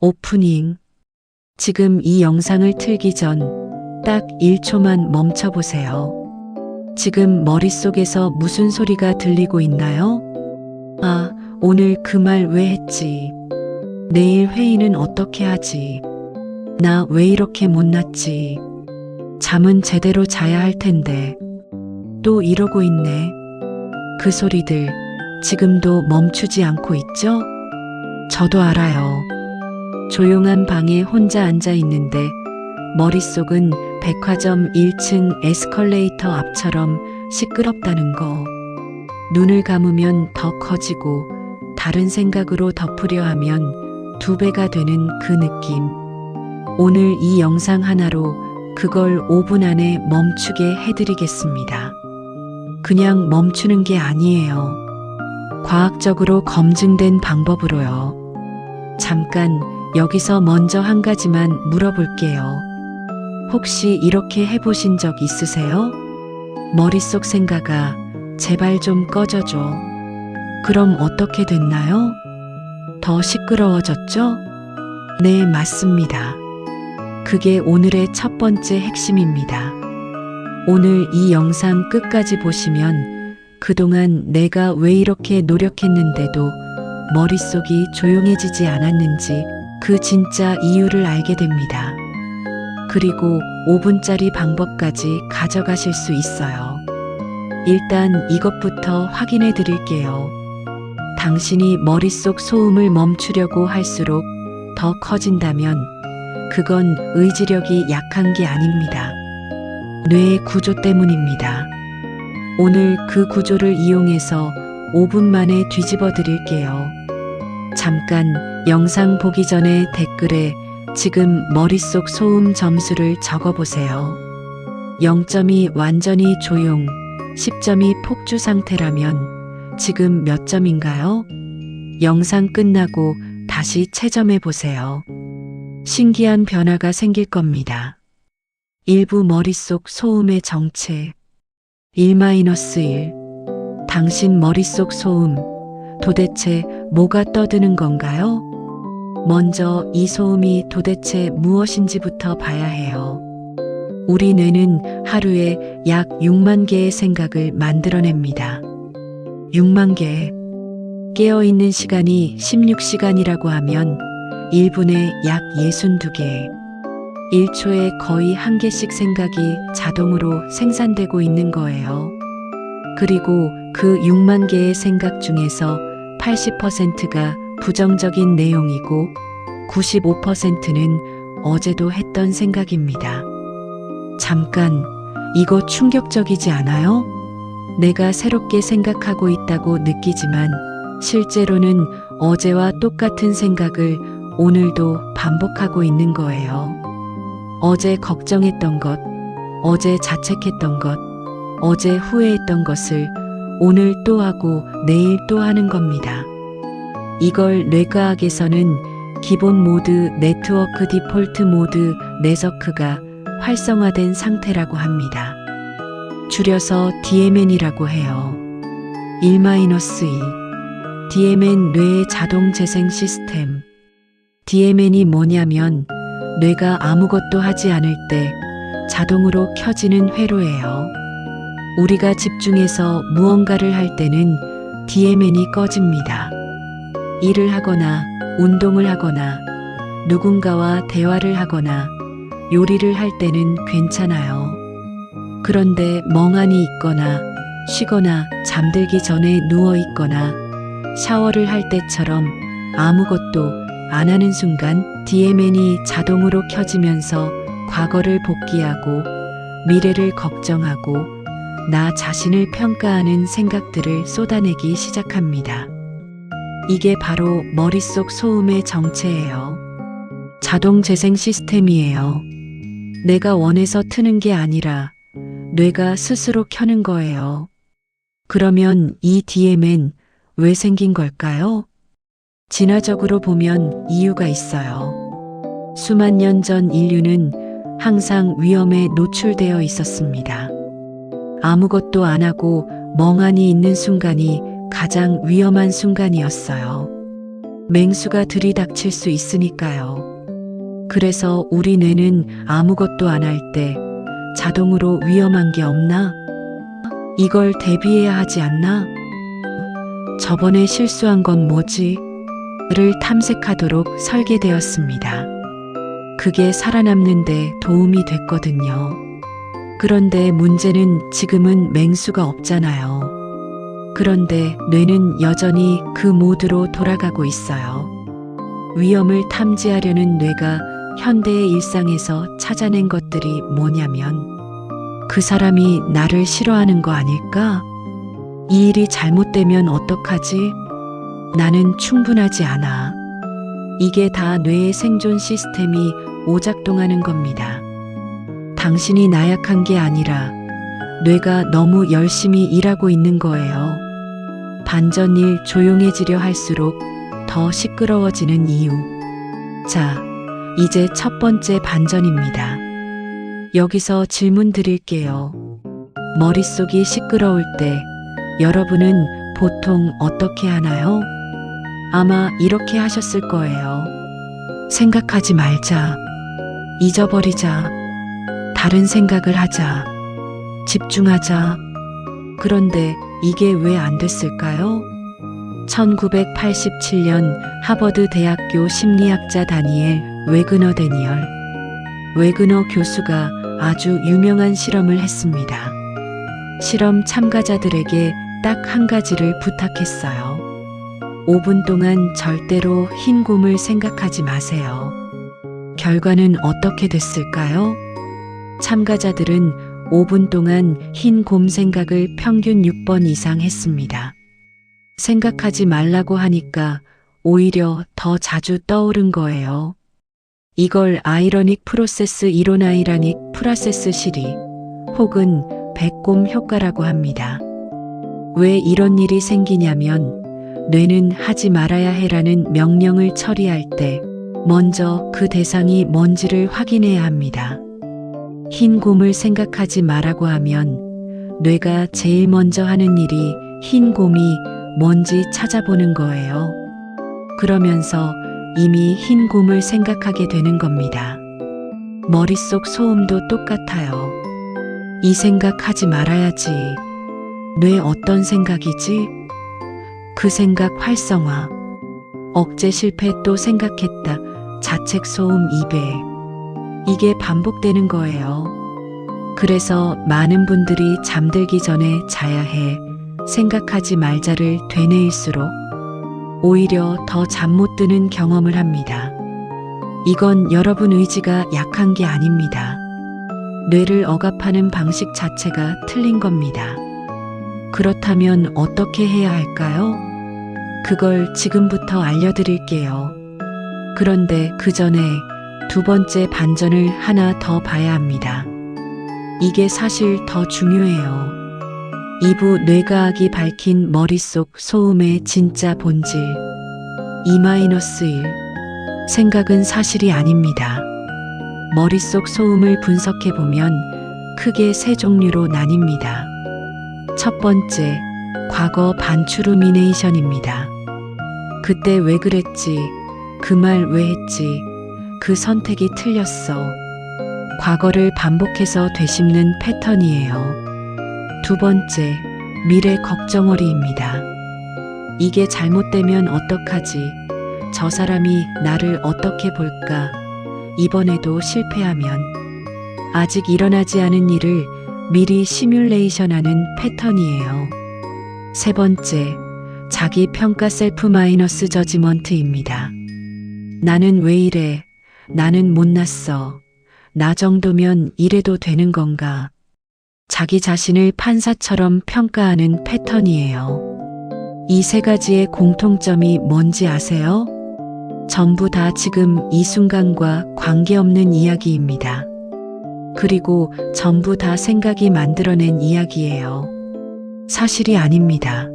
오프닝. 지금 이 영상을 틀기 전 딱 1초만 멈춰보세요. 지금 머릿속에서 무슨 소리가 들리고 있나요? 아, 오늘 그 말 왜 했지? 내일 회의는 어떻게 하지? 나 왜 이렇게 못났지? 잠은 제대로 자야 할 텐데. 또 이러고 있네. 그 소리들 지금도 멈추지 않고 있죠? 저도 알아요. 조용한 방에 혼자 앉아 있는데 머릿속은 백화점 1층 에스컬레이터 앞처럼 시끄럽다는 거. 눈을 감으면 더 커지고 다른 생각으로 덮으려 하면 2배가 되는 그 느낌. 오늘 이 영상 하나로 그걸 5분 안에 멈추게 해드리겠습니다. 그냥 멈추는 게 아니에요. 과학적으로 검증된 방법으로요. 잠깐 여기서 먼저 한 가지만 물어볼게요. 혹시 이렇게 해보신 적 있으세요? 머릿속 생각아, 제발 좀 꺼져줘. 그럼 어떻게 됐나요? 더 시끄러워졌죠? 네, 맞습니다. 그게 오늘의 첫 번째 핵심입니다. 오늘 이 영상 끝까지 보시면 그동안 내가 왜 이렇게 노력했는데도 머릿속이 조용해지지 않았는지 그 진짜 이유를 알게 됩니다. 그리고 5분짜리 방법까지 가져가실 수 있어요. 일단 이것부터 확인해 드릴게요. 당신이 머릿속 소음을 멈추려고 할수록 더 커진다면 그건 의지력이 약한 게 아닙니다. 뇌의 구조 때문입니다. 오늘 그 구조를 이용해서 5분 만에 뒤집어 드릴게요. 잠깐 영상 보기 전에 댓글에 지금 머릿속 소음 점수를 적어보세요. 0점이 완전히 조용, 10점이 폭주 상태라면 지금 몇 점인가요? 영상 끝나고 다시 채점해 보세요. 신기한 변화가 생길 겁니다. 일부 머릿속 소음의 정체. 1-1. 당신 머릿속 소음. 도대체 뭐가 떠드는 건가요? 먼저 이 소음이 도대체 무엇인지부터 봐야 해요. 우리 뇌는 하루에 약 6만 개의 생각을 만들어냅니다. 6만 개. 깨어있는 시간이 16시간이라고 하면 1분에 약 62개. 1초에 거의 1개씩 생각이 자동으로 생산되고 있는 거예요. 그리고 그 6만 개의 생각 중에서 80%가 부정적인 내용이고 95%는 어제도 했던 생각입니다. 잠깐, 이거 충격적이지 않아요? 내가 새롭게 생각하고 있다고 느끼지만 실제로는 어제와 똑같은 생각을 오늘도 반복하고 있는 거예요. 어제 걱정했던 것, 어제 자책했던 것, 어제 후회했던 것을 오늘 또 하고 내일 또 하는 겁니다. 이걸 뇌과학에서는 기본 모드 네트워크 디폴트 모드 네서크가 활성화된 상태라고 합니다. 줄여서 DMN이라고 해요. 1-2. DMN 뇌의 자동 재생 시스템. DMN이 뭐냐면 뇌가 아무것도 하지 않을 때 자동으로 켜지는 회로예요. 우리가 집중해서 무언가를 할 때는 DMN이 꺼집니다. 일을 하거나 운동을 하거나 누군가와 대화를 하거나 요리를 할 때는 괜찮아요. 그런데 멍하니 있거나 쉬거나 잠들기 전에 누워 있거나 샤워를 할 때처럼 아무것도 안 하는 순간 DMN이 자동으로 켜지면서 과거를 복귀하고 미래를 걱정하고 나 자신을 평가하는 생각들을 쏟아내기 시작합니다. 이게 바로 머릿속 소음의 정체예요. 자동 재생 시스템이에요. 내가 원해서 트는 게 아니라 뇌가 스스로 켜는 거예요. 그러면 이 DMN 왜 생긴 걸까요? 진화적으로 보면 이유가 있어요. 수만 년 전 인류는 항상 위험에 노출되어 있었습니다. 아무것도 안 하고 멍하니 있는 순간이 가장 위험한 순간이었어요. 맹수가 들이닥칠 수 있으니까요. 그래서 우리 뇌는 아무것도 안 할 때 자동으로 위험한 게 없나? 이걸 대비해야 하지 않나? 저번에 실수한 건 뭐지? 를 탐색하도록 설계되었습니다. 그게 살아남는데 도움이 됐거든요. 그런데 문제는 지금은 맹수가 없잖아요. 그런데 뇌는 여전히 그 모드로 돌아가고 있어요. 위험을 탐지하려는 뇌가 현대의 일상에서 찾아낸 것들이 뭐냐면 그 사람이 나를 싫어하는 거 아닐까? 이 일이 잘못되면 어떡하지? 나는 충분하지 않아. 이게 다 뇌의 생존 시스템이 오작동하는 겁니다. 당신이 나약한 게 아니라 뇌가 너무 열심히 일하고 있는 거예요. 반전일 조용해지려 할수록 더 시끄러워지는 이유. 자, 이제 첫 번째 반전입니다. 여기서 질문 드릴게요. 머릿속이 시끄러울 때 여러분은 보통 어떻게 하나요? 아마 이렇게 하셨을 거예요. 생각하지 말자. 잊어버리자. 다른 생각을 하자. 집중하자. 그런데 이게 왜 안 됐을까요? 1987년 하버드 대학교 심리학자 다니엘 웨그너 교수가 아주 유명한 실험을 했습니다. 실험 참가자들에게 딱 한 가지를 부탁했어요. 5분 동안 절대로 흰 곰을 생각하지 마세요. 결과는 어떻게 됐을까요? 참가자들은 5분 동안 흰 곰 생각을 평균 6번 이상 했습니다. 생각하지 말라고 하니까 오히려 더 자주 떠오른 거예요. 이걸 아이러닉 프로세스 이론 아이러닉 프로세스 시리 혹은 백곰 효과라고 합니다. 왜 이런 일이 생기냐면 뇌는 하지 말아야 해라는 명령을 처리할 때 먼저 그 대상이 뭔지를 확인해야 합니다. 흰 곰을 생각하지 말라고 하면 뇌가 제일 먼저 하는 일이 흰 곰이 뭔지 찾아보는 거예요. 그러면서 이미 흰 곰을 생각하게 되는 겁니다. 머릿속 소음도 똑같아요. 이 생각하지 말아야지. 뇌 어떤 생각이지? 그 생각 활성화. 억제 실패 또 생각했다. 자책 소음 2배. 이게 반복되는 거예요. 그래서 많은 분들이 잠들기 전에 자야 해. 생각하지 말자를 되뇌일수록 오히려 더 잠 못 드는 경험을 합니다. 이건 여러분 의지가 약한 게 아닙니다. 뇌를 억압하는 방식 자체가 틀린 겁니다. 그렇다면 어떻게 해야 할까요? 그걸 지금부터 알려드릴게요. 그런데 그 전에 두 번째 반전을 하나 더 봐야 합니다. 이게 사실 더 중요해요. 이부 뇌과학이 밝힌 머릿속 소음의 진짜 본질. 2-1. 생각은 사실이 아닙니다. 머릿속 소음을 분석해보면 크게 세 종류로 나뉩니다. 첫 번째, 과거 반추 루미네이션입니다. 그때 왜 그랬지? 그 말 왜 했지? 그 선택이 틀렸어. 과거를 반복해서 되씹는 패턴이에요. 두 번째, 미래 걱정거리입니다. 이게 잘못되면 어떡하지? 저 사람이 나를 어떻게 볼까? 이번에도 실패하면. 아직 일어나지 않은 일을 미리 시뮬레이션하는 패턴이에요. 세 번째, 자기 평가 셀프 마이너스 저지먼트입니다. 나는 왜 이래? 나는 못났어. 나 정도면 이래도 되는 건가? 자기 자신을 판사처럼 평가하는 패턴이에요. 이 세 가지의 공통점이 뭔지 아세요? 전부 다 지금 이 순간과 관계없는 이야기입니다. 그리고 전부 다 생각이 만들어낸 이야기예요. 사실이 아닙니다.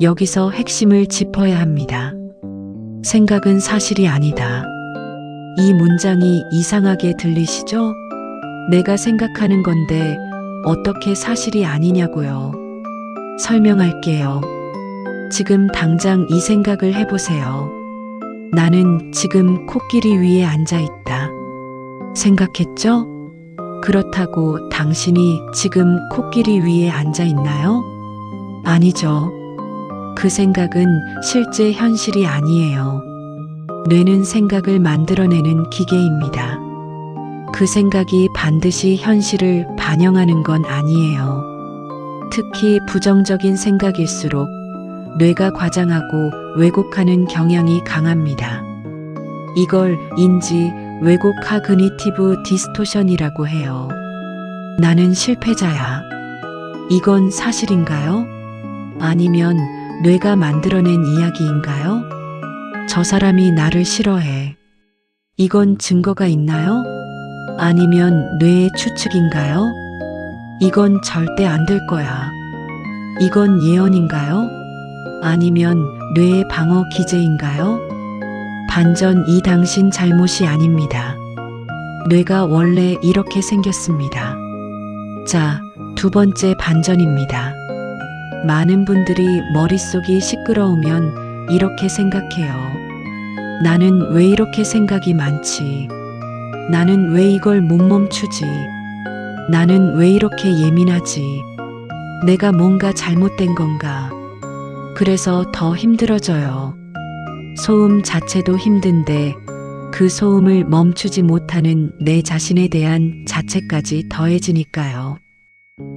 여기서 핵심을 짚어야 합니다. 생각은 사실이 아니다. 이 문장이 이상하게 들리시죠? 내가 생각하는 건데 어떻게 사실이 아니냐고요. 설명할게요. 지금 당장 이 생각을 해보세요. 나는 지금 코끼리 위에 앉아 있다. 생각했죠? 그렇다고 당신이 지금 코끼리 위에 앉아 있나요? 아니죠. 그 생각은 실제 현실이 아니에요. 뇌는 생각을 만들어내는 기계입니다. 그 생각이 반드시 현실을 반영하는 건 아니에요. 특히 부정적인 생각일수록 뇌가 과장하고 왜곡하는 경향이 강합니다. 이걸 인지 왜곡 카그니티브 디스토션이라고 해요. 나는 실패자야. 이건 사실인가요? 아니면 뇌가 만들어낸 이야기인가요? 저 사람이 나를 싫어해. 이건 증거가 있나요? 아니면 뇌의 추측인가요? 이건 절대 안 될 거야. 이건 예언인가요? 아니면 뇌의 방어 기제인가요? 반전, 이 당신 잘못이 아닙니다. 뇌가 원래 이렇게 생겼습니다. 자, 두 번째 반전입니다. 많은 분들이 머릿속이 시끄러우면 이렇게 생각해요. 나는 왜 이렇게 생각이 많지? 나는 왜 이걸 못 멈추지? 나는 왜 이렇게 예민하지? 내가 뭔가 잘못된 건가? 그래서 더 힘들어져요. 소음 자체도 힘든데 그 소음을 멈추지 못하는 내 자신에 대한 자책까지 더해지니까요.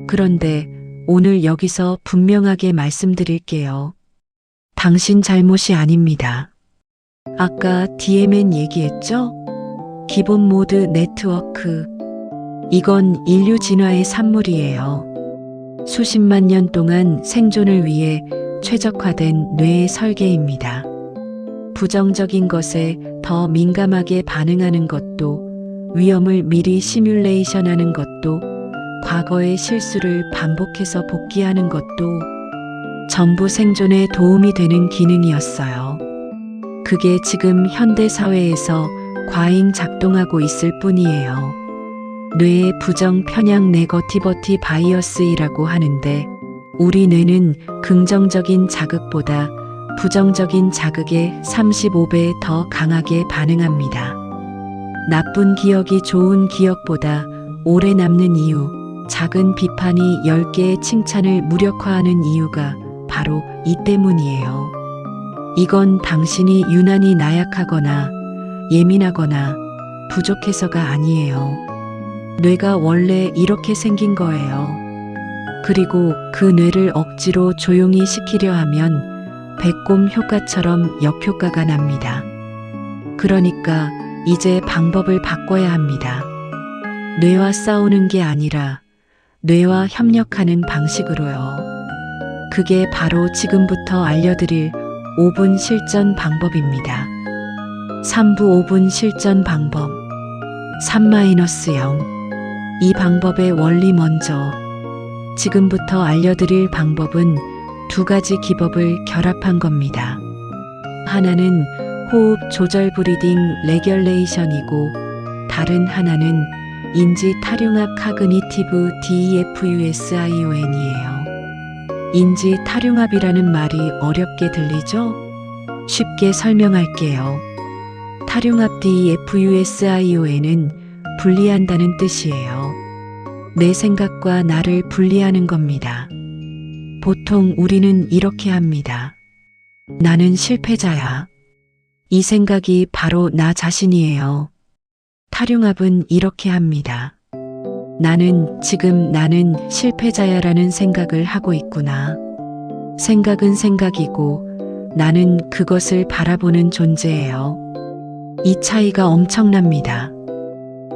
그런데 오늘 여기서 분명하게 말씀드릴게요. 당신 잘못이 아닙니다. 아까 DMN 얘기했죠? 기본 모드 네트워크. 이건 인류 진화의 산물이에요. 수십만 년 동안 생존을 위해 최적화된 뇌의 설계입니다. 부정적인 것에 더 민감하게 반응하는 것도, 위험을 미리 시뮬레이션하는 것도, 과거의 실수를 반복해서 복귀하는 것도 전부 생존에 도움이 되는 기능이었어요. 그게 지금 현대 사회에서 과잉 작동하고 있을 뿐이에요. 뇌의 부정 편향 네거티버티 바이어스이라고 하는데, 우리 뇌는 긍정적인 자극보다 부정적인 자극에 35배 더 강하게 반응합니다. 나쁜 기억이 좋은 기억보다 오래 남는 이유, 작은 비판이 10개의 칭찬을 무력화하는 이유가 바로 이 때문이에요. 이건 당신이 유난히 나약하거나 예민하거나 부족해서가 아니에요. 뇌가 원래 이렇게 생긴 거예요. 그리고 그 뇌를 억지로 조용히 시키려 하면 배꼽 효과처럼 역효과가 납니다. 그러니까 이제 방법을 바꿔야 합니다. 뇌와 싸우는 게 아니라 뇌와 협력하는 방식으로요. 그게 바로 지금부터 알려드릴 5분 실전 방법입니다. 3부 5분 실전 방법 3-0. 이 방법의 원리 먼저. 지금부터 알려드릴 방법은 두 가지 기법을 결합한 겁니다. 하나는 호흡 조절 브리딩 레귤레이션이고, 다른 하나는 인지 탈융합 카그니티브 DEFUSION이에요. 인지 탈융합이라는 말이 어렵게 들리죠? 쉽게 설명할게요. 탈융합 DEFUSION은 분리한다는 뜻이에요. 내 생각과 나를 분리하는 겁니다. 보통 우리는 이렇게 합니다. 나는 실패자야. 이 생각이 바로 나 자신이에요. 탈융합은 이렇게 합니다. 나는 실패자야라는 생각을 하고 있구나. 생각은 생각이고 나는 그것을 바라보는 존재예요. 이 차이가 엄청납니다.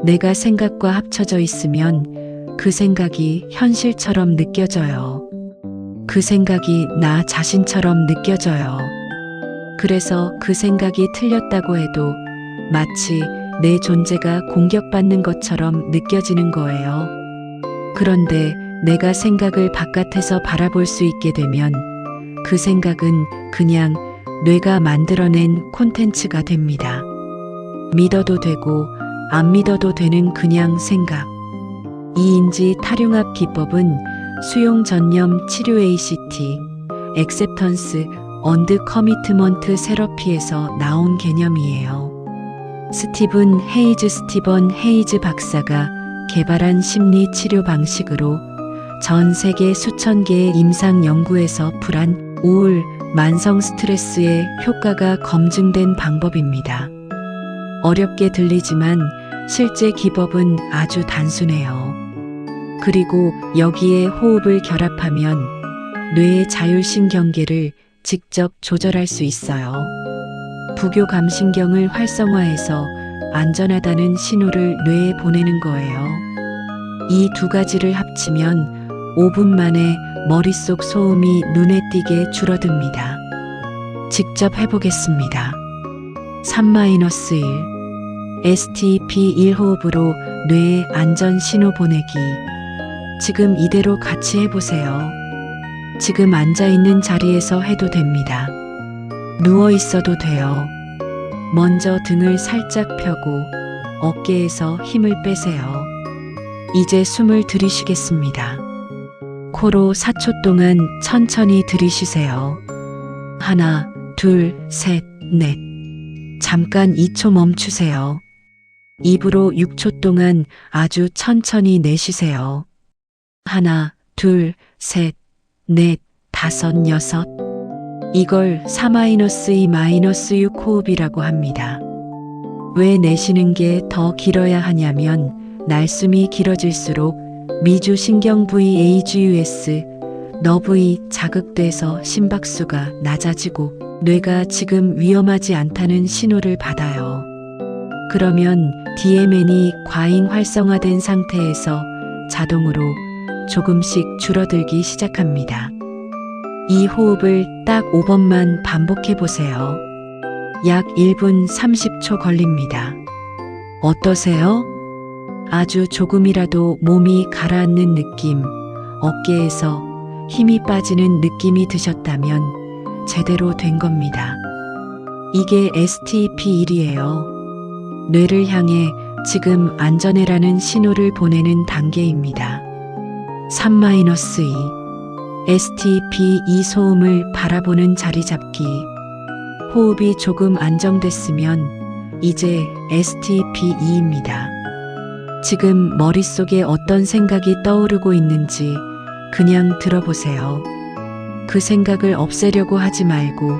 내가 생각과 합쳐져 있으면 그 생각이 현실처럼 느껴져요. 그 생각이 나 자신처럼 느껴져요. 그래서 그 생각이 틀렸다고 해도 마치 내 존재가 공격받는 것처럼 느껴지는 거예요. 그런데 내가 생각을 바깥에서 바라볼 수 있게 되면 그 생각은 그냥 뇌가 만들어낸 콘텐츠가 됩니다. 믿어도 되고 안 믿어도 되는 그냥 생각. 이 인지 탈융합 기법은 수용 전념 치료 ACT, 액셉턴스 언드 커미트먼트 세러피에서 나온 개념이에요. 스티븐 헤이즈 박사가 개발한 심리 치료 방식으로 전 세계 수천 개의 임상 연구에서 불안, 우울, 만성 스트레스의 효과가 검증된 방법입니다. 어렵게 들리지만 실제 기법은 아주 단순해요. 그리고 여기에 호흡을 결합하면 뇌의 자율신경계를 직접 조절할 수 있어요. 부교감신경을 활성화해서 안전하다는 신호를 뇌에 보내는 거예요. 이 두 가지를 합치면 5분 만에 머릿속 소음이 눈에 띄게 줄어듭니다. 직접 해보겠습니다. 3-1 STP 1호흡으로 뇌에 안전 신호 보내기. 지금 이대로 같이 해보세요. 지금 앉아있는 자리에서 해도 됩니다. 누워 있어도 돼요. 먼저 등을 살짝 펴고 어깨에서 힘을 빼세요. 이제 숨을 들이쉬겠습니다. 코로 4초 동안 천천히 들이쉬세요. 하나, 둘, 셋, 넷. 잠깐 2초 멈추세요. 입으로 6초 동안 아주 천천히 내쉬세요. 하나, 둘, 셋, 넷, 다섯, 여섯. 이걸 4-2-6 호흡이라고 합니다. 왜 내쉬는 게 더 길어야 하냐면 날숨이 길어질수록 미주신경 부위 AGUS, 너브이 자극돼서 심박수가 낮아지고 뇌가 지금 위험하지 않다는 신호를 받아요. 그러면 DMN이 과잉 활성화된 상태에서 자동으로 조금씩 줄어들기 시작합니다. 이 호흡을 딱 5번만 반복해 보세요. 약 1분 30초 걸립니다. 어떠세요? 아주 조금이라도 몸이 가라앉는 느낌, 어깨에서 힘이 빠지는 느낌이 드셨다면 제대로 된 겁니다. 이게 STP1이에요. 뇌를 향해 지금 안전해라는 신호를 보내는 단계입니다. 3-2 STP2 소음을 바라보는 자리 잡기. 호흡이 조금 안정됐으면 이제 STP2입니다. 지금 머릿속에 어떤 생각이 떠오르고 있는지 그냥 들어보세요. 그 생각을 없애려고 하지 말고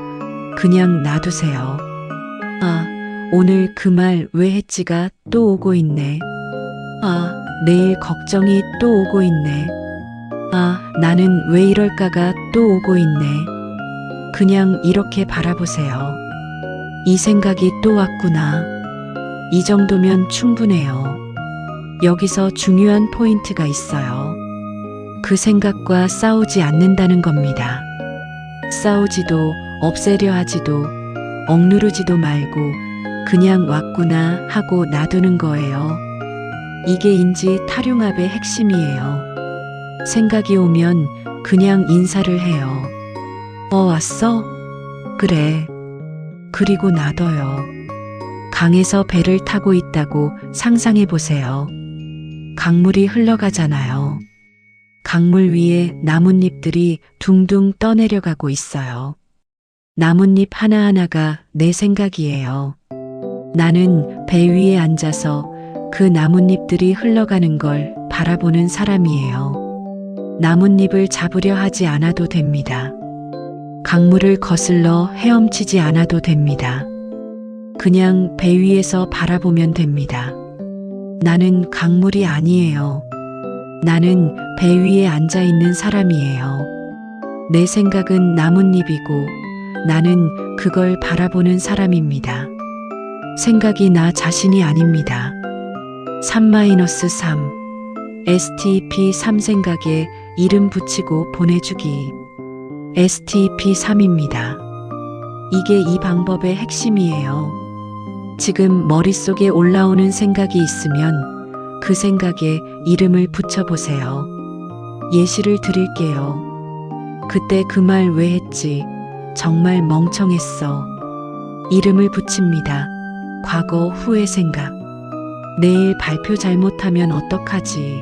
그냥 놔두세요. 아, 오늘 그 말 왜 했지가 또 오고 있네. 아, 내일 걱정이 또 오고 있네. 아, 나는 왜 이럴까가 또 오고 있네. 그냥 이렇게 바라보세요. 이 생각이 또 왔구나. 이 정도면 충분해요. 여기서 중요한 포인트가 있어요. 그 생각과 싸우지 않는다는 겁니다. 싸우지도 없애려 하지도 억누르지도 말고 그냥 왔구나 하고 놔두는 거예요. 이게 인지 탈융합의 핵심이에요. 생각이 오면 그냥 인사를 해요. 왔어? 그래. 그리고 놔둬요. 강에서 배를 타고 있다고 상상해 보세요. 강물이 흘러가잖아요. 강물 위에 나뭇잎들이 둥둥 떠내려가고 있어요. 나뭇잎 하나하나가 내 생각이에요. 나는 배 위에 앉아서 그 나뭇잎들이 흘러가는 걸 바라보는 사람이에요. 나뭇잎을 잡으려 하지 않아도 됩니다. 강물을 거슬러 헤엄치지 않아도 됩니다. 그냥 배 위에서 바라보면 됩니다. 나는 강물이 아니에요. 나는 배 위에 앉아 있는 사람이에요. 내 생각은 나뭇잎이고 나는 그걸 바라보는 사람입니다. 생각이 나 자신이 아닙니다. 3-3 STP3 생각에 이름 붙이고 보내주기. STP3입니다. 이게 이 방법의 핵심이에요. 지금 머릿속에 올라오는 생각이 있으면 그 생각에 이름을 붙여보세요. 예시를 드릴게요. 그때 그 말 왜 했지? 정말 멍청했어. 이름을 붙입니다. 과거 후의 생각. 내일 발표 잘못하면 어떡하지?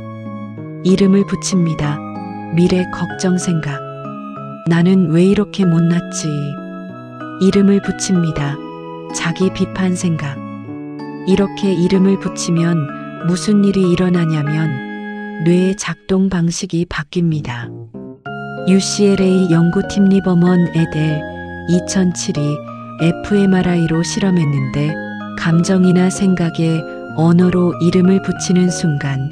이름을 붙입니다. 미래 걱정 생각. 나는 왜 이렇게 못났지? 이름을 붙입니다. 자기 비판 생각. 이렇게 이름을 붙이면 무슨 일이 일어나냐면 뇌의 작동 방식이 바뀝니다. UCLA 연구팀 리버먼 에델 2007이 fMRI로 실험했는데 감정이나 생각에 언어로 이름을 붙이는 순간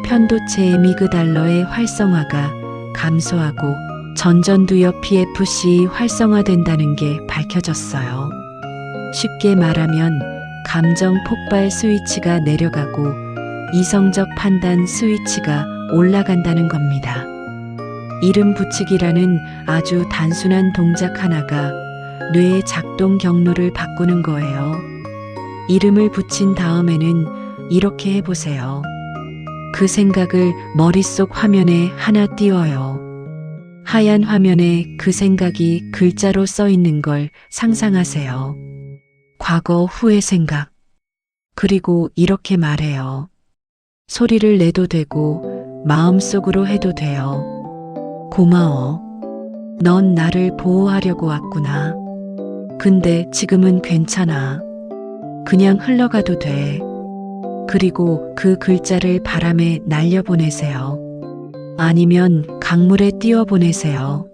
편도체의 미그달러의 활성화가 감소하고 전전두엽 PFC 활성화된다는 게 밝혀졌어요. 쉽게 말하면 감정 폭발 스위치가 내려가고 이성적 판단 스위치가 올라간다는 겁니다. 이름 붙이기라는 아주 단순한 동작 하나가 뇌의 작동 경로를 바꾸는 거예요. 이름을 붙인 다음에는 이렇게 해보세요. 그 생각을 머릿속 화면에 하나 띄워요. 하얀 화면에 그 생각이 글자로 써 있는 걸 상상하세요. 과거 후의 생각. 그리고 이렇게 말해요. 소리를 내도 되고 마음속으로 해도 돼요. 고마워. 넌 나를 보호하려고 왔구나. 근데 지금은 괜찮아. 그냥 흘러가도 돼. 그리고 그 글자를 바람에 날려보내세요. 아니면 강물에 띄워보내세요.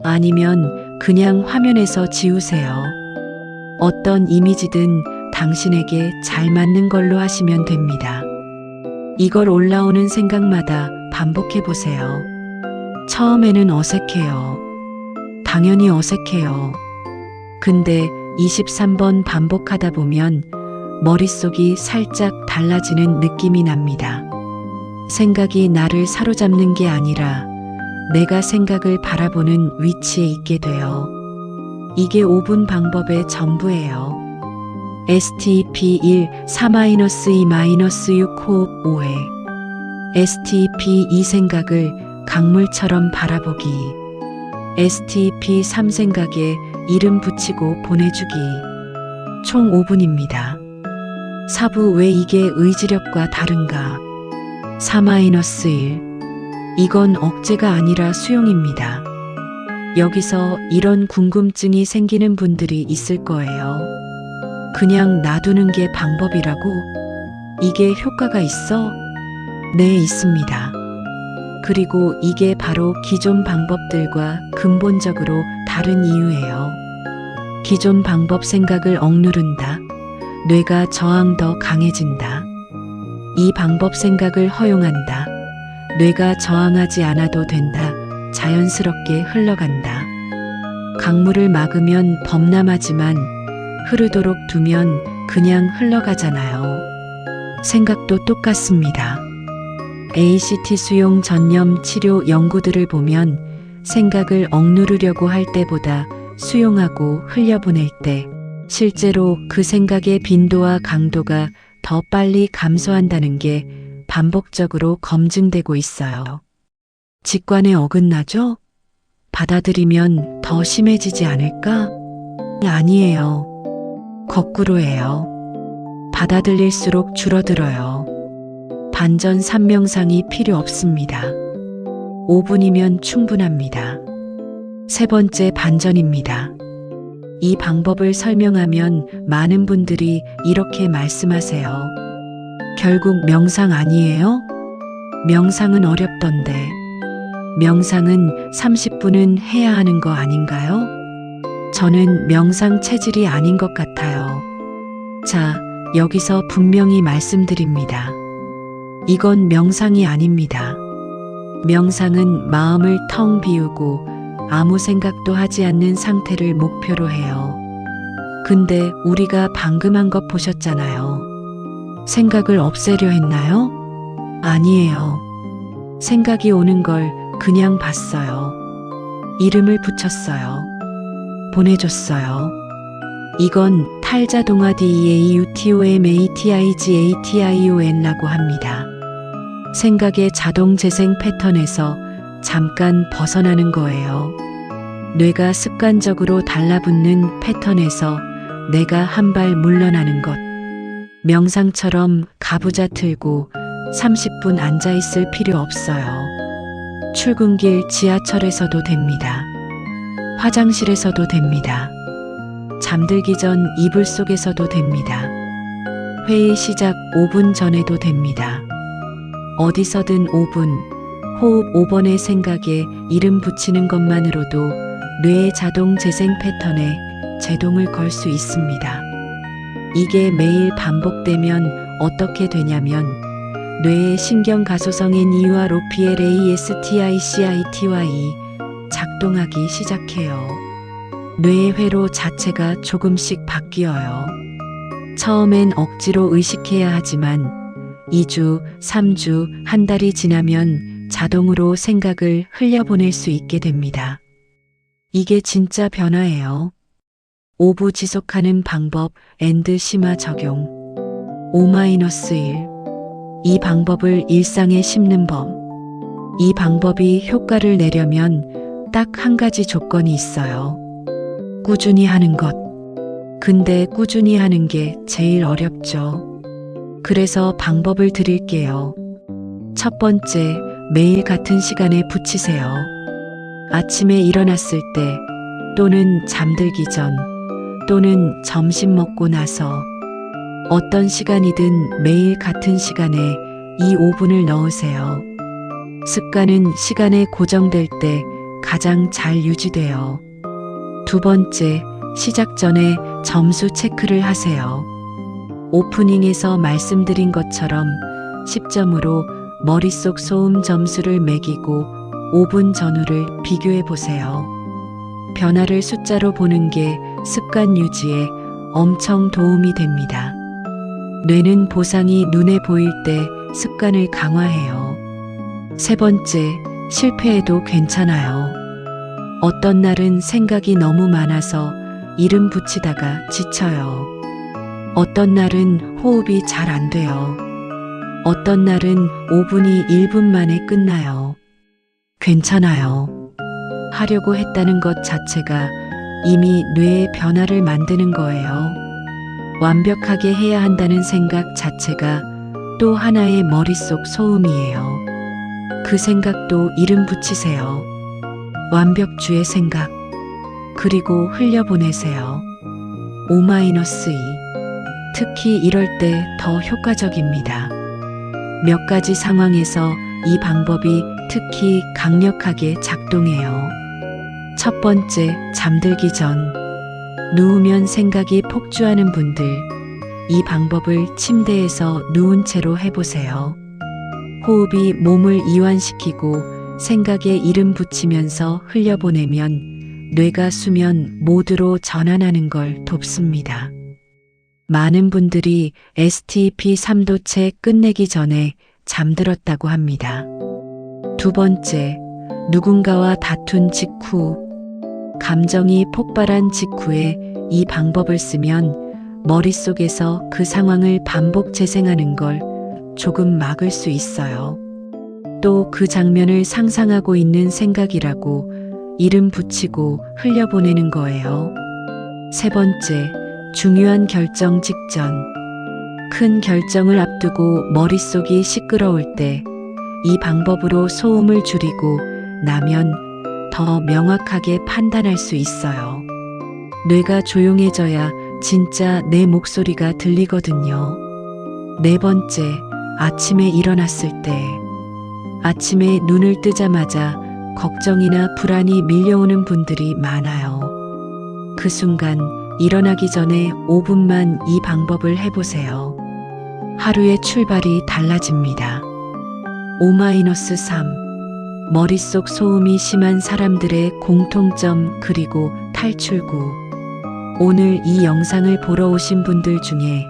아니면 그냥 화면에서 지우세요. 어떤 이미지든 당신에게 잘 맞는 걸로 하시면 됩니다. 이걸 올라오는 생각마다 반복해보세요. 처음에는 어색해요. 당연히 어색해요. 근데 23번 반복하다 보면 머릿속이 살짝 달라지는 느낌이 납니다. 생각이 나를 사로잡는 게 아니라 내가 생각을 바라보는 위치에 있게 돼요. 이게 5분 방법의 전부예요. STP1 4-2-2-6 호흡 5회. STP2 생각을 강물처럼 바라보기. STP3 생각에 이름 붙이고 보내주기. 총 5분입니다. 4부 왜 이게 의지력과 다른가? 4-1. 이건 억제가 아니라 수용입니다. 여기서 이런 궁금증이 생기는 분들이 있을 거예요. 그냥 놔두는 게 방법이라고? 이게 효과가 있어? 네, 있습니다. 그리고 이게 바로 기존 방법들과 근본적으로 다른 이유예요. 기존 방법 생각을 억누른다. 뇌가 저항 더 강해진다. 이 방법 생각을 허용한다. 뇌가 저항하지 않아도 된다. 자연스럽게 흘러간다. 강물을 막으면 범람하지만 흐르도록 두면 그냥 흘러가잖아요. 생각도 똑같습니다. ACT 수용 전념 치료 연구들을 보면 생각을 억누르려고 할 때보다 수용하고 흘려보낼 때 실제로 그 생각의 빈도와 강도가 더 빨리 감소한다는 게 반복적으로 검증되고 있어요. 직관에 어긋나죠? 받아들이면 더 심해지지 않을까? 아니에요. 거꾸로예요. 받아들일수록 줄어들어요. 반전 3명상이 필요 없습니다. 5분이면 충분합니다. 세 번째 반전입니다. 이 방법을 설명하면 많은 분들이 이렇게 말씀하세요. 결국 명상 아니에요? 명상은 어렵던데. 명상은 30분은 해야 하는 거 아닌가요? 저는 명상 체질이 아닌 것 같아요. 자, 여기서 분명히 말씀드립니다. 이건 명상이 아닙니다. 명상은 마음을 텅 비우고 아무 생각도 하지 않는 상태를 목표로 해요. 근데 우리가 방금 한 것 보셨잖아요. 생각을 없애려 했나요? 아니에요. 생각이 오는 걸 그냥 봤어요. 이름을 붙였어요. 보내줬어요. 이건 탈자동화 DEAUTOMATIGATION라고 합니다. 생각의 자동 재생 패턴에서 잠깐 벗어나는 거예요. 뇌가 습관적으로 달라붙는 패턴에서 내가 한 발 물러나는 것. 명상처럼 가부좌 틀고 30분 앉아있을 필요 없어요. 출근길 지하철에서도 됩니다. 화장실에서도 됩니다. 잠들기 전 이불 속에서도 됩니다. 회의 시작 5분 전에도 됩니다. 어디서든 5분, 호흡 5번의 생각에 이름 붙이는 것만으로도 뇌의 자동 재생 패턴에 제동을 걸 수 있습니다. 이게 매일 반복되면 어떻게 되냐면 뇌의 신경가소성 NeuroPLASTICITY 작동하기 시작해요. 뇌의 회로 자체가 조금씩 바뀌어요. 처음엔 억지로 의식해야 하지만 2주, 3주, 한 달이 지나면 자동으로 생각을 흘려보낼 수 있게 됩니다. 이게 진짜 변화예요. 5부 지속하는 방법 앤드 심화 적용 5-1 이 방법을 일상에 심는 법. 이 방법이 효과를 내려면 딱 한 가지 조건이 있어요. 꾸준히 하는 것. 근데 꾸준히 하는 게 제일 어렵죠. 그래서 방법을 드릴게요. 첫 번째, 매일 같은 시간에 붙이세요. 아침에 일어났을 때, 또는 잠들기 전, 또는 점심 먹고 나서, 어떤 시간이든 매일 같은 시간에 이 5분을 넣으세요. 습관은 시간에 고정될 때 가장 잘 유지돼요. 두 번째, 시작 전에 점수 체크를 하세요. 오프닝에서 말씀드린 것처럼 10점으로 머릿속 소음 점수를 매기고 5분 전후를 비교해 보세요. 변화를 숫자로 보는 게 습관 유지에 엄청 도움이 됩니다. 뇌는 보상이 눈에 보일 때 습관을 강화해요. 세 번째, 실패해도 괜찮아요. 어떤 날은 생각이 너무 많아서 이름 붙이다가 지쳐요. 어떤 날은 호흡이 잘 안 돼요. 어떤 날은 5분이 1분 만에 끝나요. 괜찮아요. 하려고 했다는 것 자체가 이미 뇌의 변화를 만드는 거예요. 완벽하게 해야 한다는 생각 자체가 또 하나의 머릿속 소음이에요. 그 생각도 이름 붙이세요. 완벽주의 생각. 그리고 흘려보내세요. 5-2. 특히 이럴 때 더 효과적입니다. 몇 가지 상황에서 이 방법이 특히 강력하게 작동해요. 첫 번째, 잠들기 전. 누우면 생각이 폭주하는 분들, 이 방법을 침대에서 누운 채로 해보세요. 호흡이 몸을 이완시키고 생각에 이름 붙이면서 흘려보내면 뇌가 수면 모드로 전환하는 걸 돕습니다. 많은 분들이 STP 3도체 끝내기 전에 잠들었다고 합니다. 두 번째, 누군가와 다툰 직후. 감정이 폭발한 직후에 이 방법을 쓰면 머릿속에서 그 상황을 반복 재생하는 걸 조금 막을 수 있어요. 또 그 장면을 상상하고 있는 생각이라고 이름 붙이고 흘려보내는 거예요. 세 번째, 중요한 결정 직전. 큰 결정을 앞두고 머릿속이 시끄러울 때 이 방법으로 소음을 줄이고 나면 더 명확하게 판단할 수 있어요. 뇌가 조용해져야 진짜 내 목소리가 들리거든요. 네 번째, 아침에 일어났을 때. 아침에 눈을 뜨자마자 걱정이나 불안이 밀려오는 분들이 많아요. 그 순간 일어나기 전에 5분만 이 방법을 해보세요. 하루의 출발이 달라집니다. 5-3. 머릿속 소음이 심한 사람들의 공통점 그리고 탈출구. 오늘 이 영상을 보러 오신 분들 중에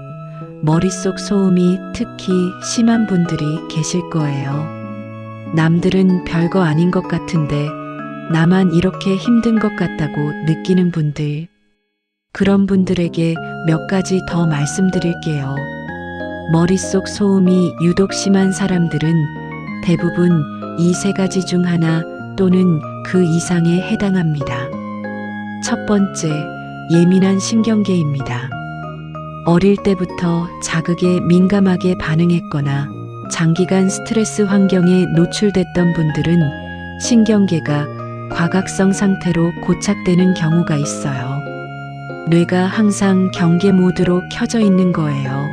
머릿속 소음이 특히 심한 분들이 계실 거예요. 남들은 별거 아닌 것 같은데 나만 이렇게 힘든 것 같다고 느끼는 분들. 그런 분들에게 몇 가지 더 말씀드릴게요. 머릿속 소음이 유독 심한 사람들은 대부분 이 세 가지 중 하나 또는 그 이상에 해당합니다. 첫 번째, 예민한 신경계입니다. 어릴 때부터 자극에 민감하게 반응했거나 장기간 스트레스 환경에 노출됐던 분들은 신경계가 과각성 상태로 고착되는 경우가 있어요. 뇌가 항상 경계 모드로 켜져 있는 거예요.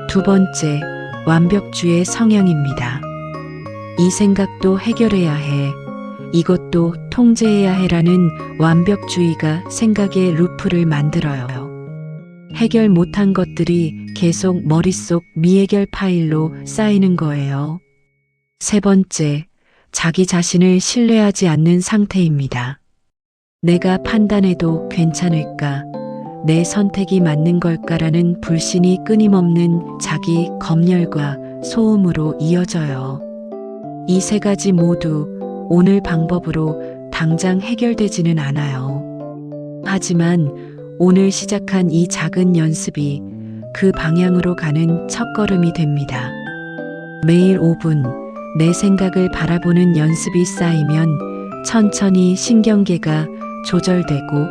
두 번째, 완벽주의 성향입니다. 이 생각도 해결해야 해. 이것도 통제해야 해라는 완벽주의가 생각의 루프를 만들어요. 해결 못한 것들이 계속 머릿속 미해결 파일로 쌓이는 거예요. 세 번째, 자기 자신을 신뢰하지 않는 상태입니다. 내가 판단해도 괜찮을까? 내 선택이 맞는 걸까라는 불신이 끊임없는 자기 검열과 소음으로 이어져요. 이 세 가지 모두 오늘 방법으로 당장 해결되지는 않아요. 하지만 오늘 시작한 이 작은 연습이 그 방향으로 가는 첫걸음이 됩니다. 매일 5분 내 생각을 바라보는 연습이 쌓이면 천천히 신경계가 조절되고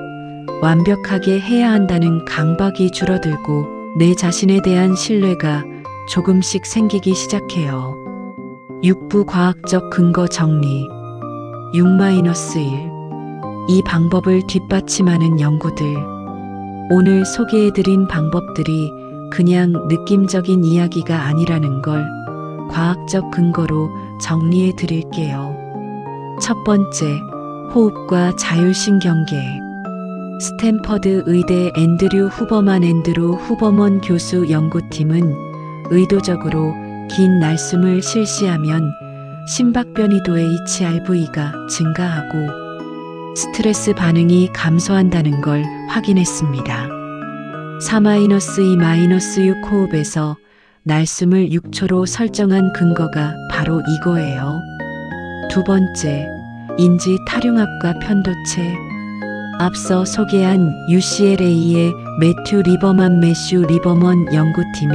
완벽하게 해야 한다는 강박이 줄어들고 내 자신에 대한 신뢰가 조금씩 생기기 시작해요. 6부 과학적 근거 정리 6-1 이 방법을 뒷받침하는 연구들. 오늘 소개해드린 방법들이 그냥 느낌적인 이야기가 아니라는 걸 과학적 근거로 정리해 드릴게요. 첫 번째, 호흡과 자율신경계. 스탠퍼드 의대 앤드류 후버먼 교수 연구팀은 의도적으로 긴 날숨을 실시하면 심박변이도의 HRV가 증가하고 스트레스 반응이 감소한다는 걸 확인했습니다. 4-2-6 호흡에서 날숨을 6초로 설정한 근거가 바로 이거예요. 두 번째, 인지 탈흉압과 편도체. 앞서 소개한 UCLA의 매슈 리버먼 연구팀이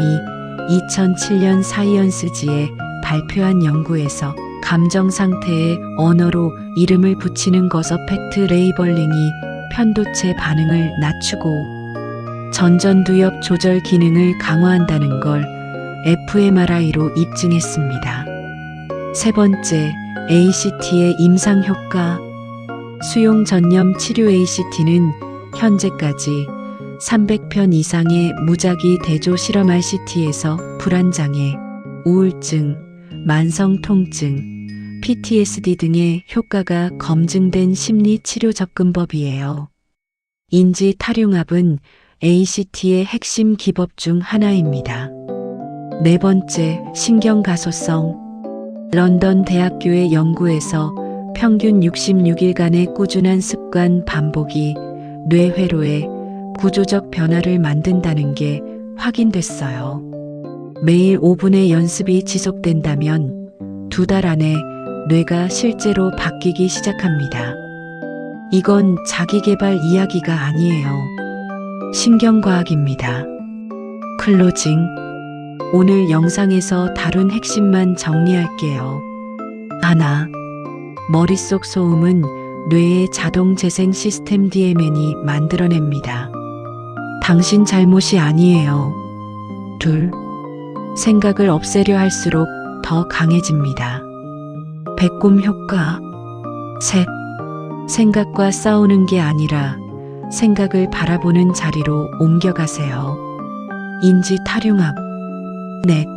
2007년 사이언스지에 발표한 연구에서 감정 상태에 언어로 이름을 붙이는 것서 팩트 레이벌링이 편도체 반응을 낮추고 전전두엽 조절 기능을 강화한다는 걸 fMRI로 입증했습니다. 세 번째, ACT의 임상 효과. 수용 전염 치료 ACT는 현재까지 300편 이상의 무작위 대조 실험 RCT에서 불안장애, 우울증, 만성 통증, PTSD 등의 효과가 검증된 심리 치료 접근법이에요. 인지 탈흉압은 ACT의 핵심 기법 중 하나입니다. 네 번째, 신경가소성. 런던 대학교의 연구에서 평균 66일간의 꾸준한 습관 반복이 뇌회로에 구조적 변화를 만든다는 게 확인됐어요. 매일 5분의 연습이 지속된다면 2달 안에 뇌가 실제로 바뀌기 시작합니다. 이건 자기계발 이야기가 아니에요. 신경과학입니다. 클로징. 오늘 영상에서 다룬 핵심만 정리할게요. 하나, 머릿속 소음은 뇌의 자동 재생 시스템 DMN이 만들어냅니다. 당신 잘못이 아니에요. 둘, 생각을 없애려 할수록 더 강해집니다. 배꼽 효과. 셋, 생각과 싸우는 게 아니라 생각을 바라보는 자리로 옮겨가세요. 인지 탈흉압. 넷,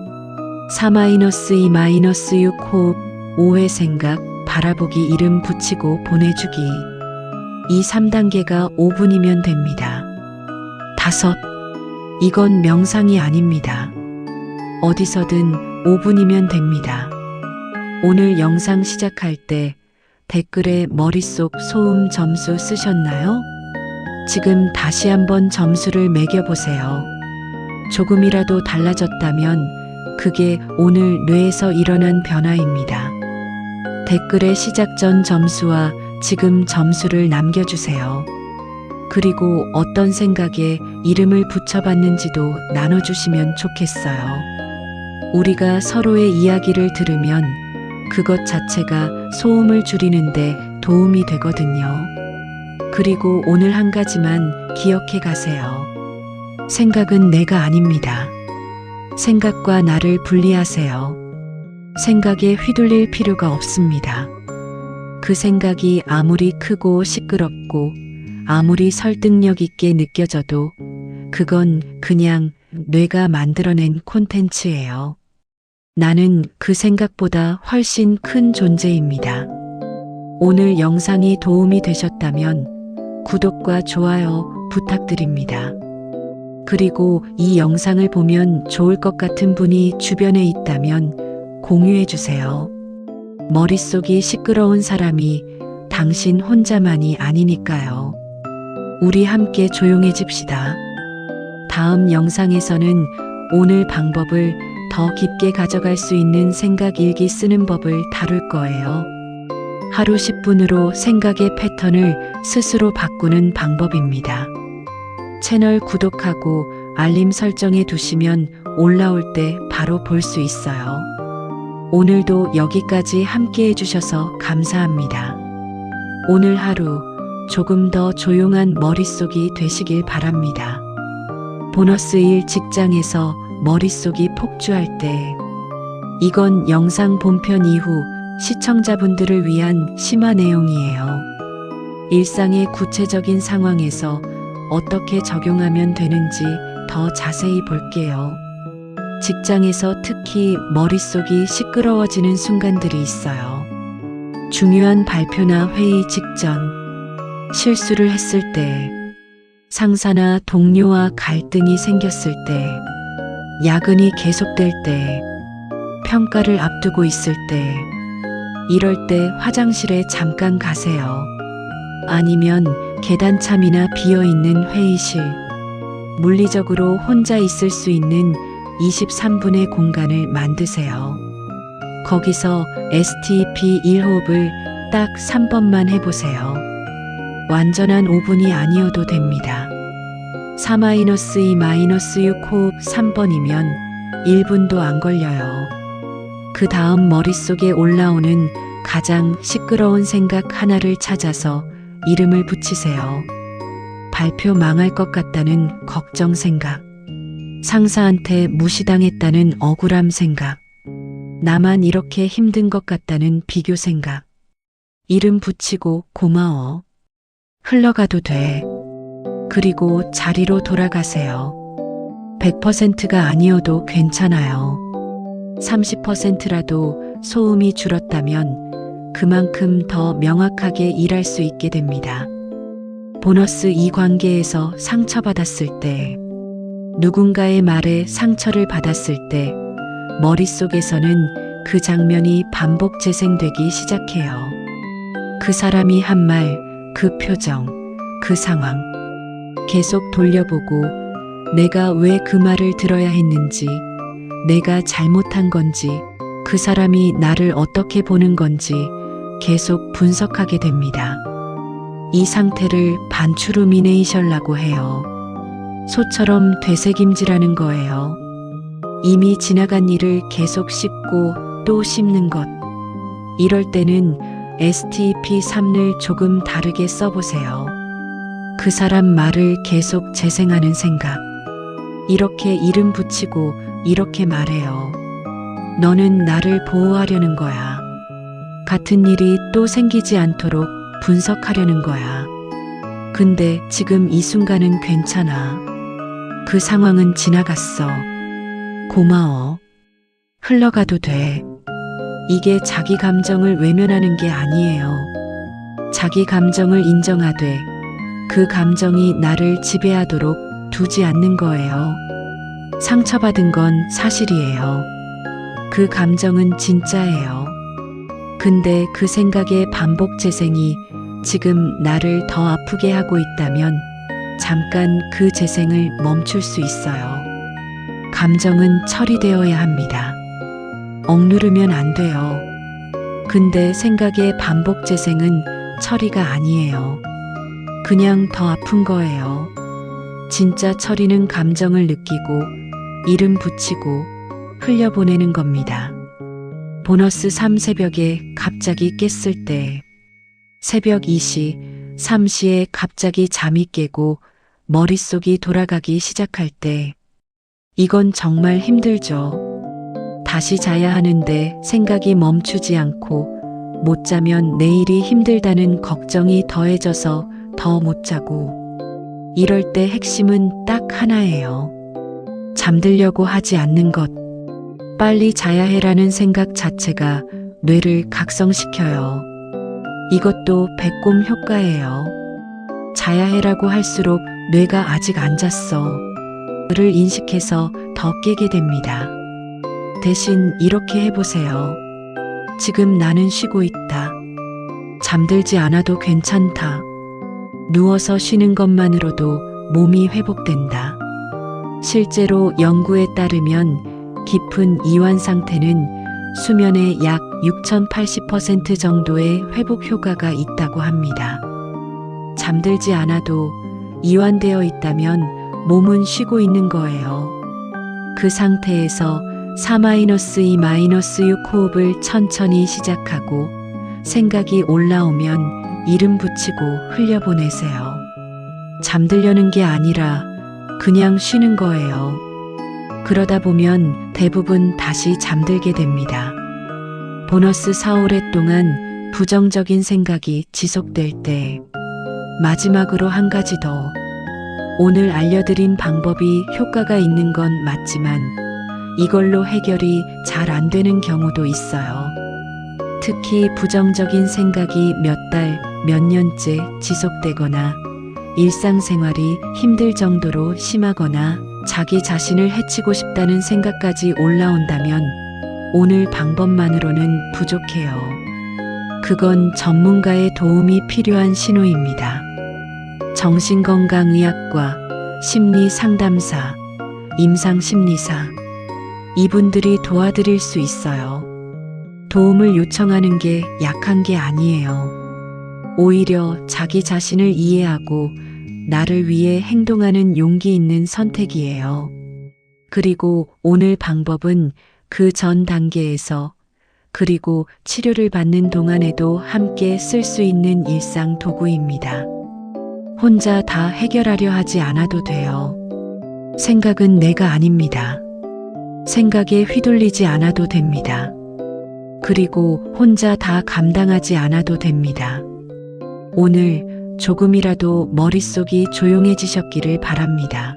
4-2-6 호흡, 5회 생각, 바라보기 이름 붙이고 보내주기. 이 3단계가 5분이면 됩니다. 다섯, 이건 명상이 아닙니다. 어디서든 5분이면 됩니다. 오늘 영상 시작할 때 댓글에 머릿속 소음 점수 쓰셨나요? 지금 다시 한번 점수를 매겨보세요. 조금이라도 달라졌다면 그게 오늘 뇌에서 일어난 변화입니다. 댓글에 시작 전 점수와 지금 점수를 남겨주세요. 그리고 어떤 생각에 이름을 붙여봤는지도 나눠주시면 좋겠어요. 우리가 서로의 이야기를 들으면 그것 자체가 소음을 줄이는데 도움이 되거든요. 그리고 오늘 한 가지만 기억해 가세요. 생각은 내가 아닙니다. 생각과 나를 분리하세요. 생각에 휘둘릴 필요가 없습니다. 그 생각이 아무리 크고 시끄럽고 아무리 설득력 있게 느껴져도 그건 그냥 뇌가 만들어낸 콘텐츠예요. 나는 그 생각보다 훨씬 큰 존재입니다. 오늘 영상이 도움이 되셨다면 구독과 좋아요 부탁드립니다. 그리고 이 영상을 보면 좋을 것 같은 분이 주변에 있다면 공유해 주세요. 머릿속이 시끄러운 사람이 당신 혼자만이 아니니까요. 우리 함께 조용해집시다. 다음 영상에서는 오늘 방법을 더 깊게 가져갈 수 있는 생각 일기 쓰는 법을 다룰 거예요. 하루 10분으로 생각의 패턴을 스스로 바꾸는 방법입니다. 채널 구독하고 알림 설정해 두시면 올라올 때 바로 볼 수 있어요. 오늘도 여기까지 함께 해주셔서 감사합니다. 오늘 하루 조금 더 조용한 머릿속이 되시길 바랍니다. 보너스 일 직장에서 머릿속이 폭주할 때 이건 영상 본편 이후 시청자분들을 위한 심화 내용이에요. 일상의 구체적인 상황에서 어떻게 적용하면 되는지 더 자세히 볼게요. 직장에서 특히 머릿속이 시끄러워지는 순간들이 있어요. 중요한 발표나 회의 직전, 실수를 했을 때, 상사나 동료와 갈등이 생겼을 때, 야근이 계속될 때, 평가를 앞두고 있을 때, 이럴 때 화장실에 잠깐 가세요. 아니면 계단참이나 비어있는 회의실, 물리적으로 혼자 있을 수 있는 23분의 공간을 만드세요. 거기서 STP 1호흡을 딱 3번만 해보세요. 완전한 5분이 아니어도 됩니다. 4-2-6 호흡 3번이면 1분도 안 걸려요. 그 다음 머릿속에 올라오는 가장 시끄러운 생각 하나를 찾아서 이름을 붙이세요. 발표 망할 것 같다는 걱정 생각, 상사한테 무시당했다는 억울함 생각, 나만 이렇게 힘든 것 같다는 비교 생각. 이름 붙이고 고마워. 흘러가도 돼. 그리고 자리로 돌아가세요. 100%가 아니어도 괜찮아요. 30%라도 소음이 줄었다면 그만큼 더 명확하게 일할 수 있게 됩니다. 보너스 이 관계에서 상처받았을 때, 누군가의 말에 상처를 받았을 때, 머릿속에서는 그 장면이 반복 재생되기 시작해요. 그 사람이 한 말, 그 표정, 그 상황. 계속 돌려보고 내가 왜 그 말을 들어야 했는지, 내가 잘못한 건지, 그 사람이 나를 어떻게 보는 건지 계속 분석하게 됩니다. 이 상태를 반추루미네이션이라고 해요. 소처럼 되새김질하는 거예요. 이미 지나간 일을 계속 씹고 또 씹는 것. 이럴 때는 STP3를 조금 다르게 써보세요. 그 사람 말을 계속 재생하는 생각. 이렇게 이름 붙이고 이렇게 말해요. 너는 나를 보호하려는 거야. 같은 일이 또 생기지 않도록 분석하려는 거야. 근데 지금 이 순간은 괜찮아. 그 상황은 지나갔어. 고마워. 흘러가도 돼. 이게 자기 감정을 외면하는 게 아니에요. 자기 감정을 인정하되 그 감정이 나를 지배하도록 두지 않는 거예요. 상처받은 건 사실이에요. 그 감정은 진짜예요. 근데 그 생각의 반복 재생이 지금 나를 더 아프게 하고 있다면 잠깐 그 재생을 멈출 수 있어요. 감정은 처리되어야 합니다. 억누르면 안 돼요. 근데 생각의 반복 재생은 처리가 아니에요. 그냥 더 아픈 거예요. 진짜 처리는 감정을 느끼고 이름 붙이고 흘려보내는 겁니다. 보너스 3 새벽에 갑자기 깼을 때, 새벽 2시, 3시에 갑자기 잠이 깨고 머릿속이 돌아가기 시작할 때, 이건 정말 힘들죠. 다시 자야 하는데 생각이 멈추지 않고 못 자면 내일이 힘들다는 걱정이 더해져서 더 못 자고. 이럴 때 핵심은 딱 하나예요. 잠들려고 하지 않는 것. 빨리 자야 해라는 생각 자체가 뇌를 각성시켜요. 이것도 배꼽 효과예요. 자야 해라고 할수록 뇌가 아직 안 잤어 를 인식해서 더 깨게 됩니다. 대신 이렇게 해보세요. 지금 나는 쉬고 있다. 잠들지 않아도 괜찮다. 누워서 쉬는 것만으로도 몸이 회복된다. 실제로 연구에 따르면 깊은 이완 상태는 수면의 약 6080% 정도의 회복 효과가 있다고 합니다. 잠들지 않아도 이완되어 있다면 몸은 쉬고 있는 거예요. 그 상태에서 4-2-6 호흡을 천천히 시작하고 생각이 올라오면 이름 붙이고 흘려보내세요. 잠들려는 게 아니라 그냥 쉬는 거예요. 그러다 보면 대부분 다시 잠들게 됩니다. 보너스 4-5회 동안 부정적인 생각이 지속될 때 마지막으로 한 가지 더. 오늘 알려드린 방법이 효과가 있는 건 맞지만 이걸로 해결이 잘 안 되는 경우도 있어요. 특히 부정적인 생각이 몇 달, 몇 년째 지속되거나 일상생활이 힘들 정도로 심하거나 자기 자신을 해치고 싶다는 생각까지 올라온다면 오늘 방법만으로는 부족해요. 그건 전문가의 도움이 필요한 신호입니다. 정신건강의학과, 심리상담사, 임상심리사, 이분들이 도와드릴 수 있어요. 도움을 요청하는 게 약한 게 아니에요. 오히려 자기 자신을 이해하고 나를 위해 행동하는 용기 있는 선택이에요. 그리고 오늘 방법은 그 전 단계에서 그리고 치료를 받는 동안에도 함께 쓸 수 있는 일상 도구입니다. 혼자 다 해결하려 하지 않아도 돼요. 생각은 내가 아닙니다. 생각에 휘둘리지 않아도 됩니다. 그리고 혼자 다 감당하지 않아도 됩니다. 오늘 조금이라도 머릿속이 조용해지셨기를 바랍니다.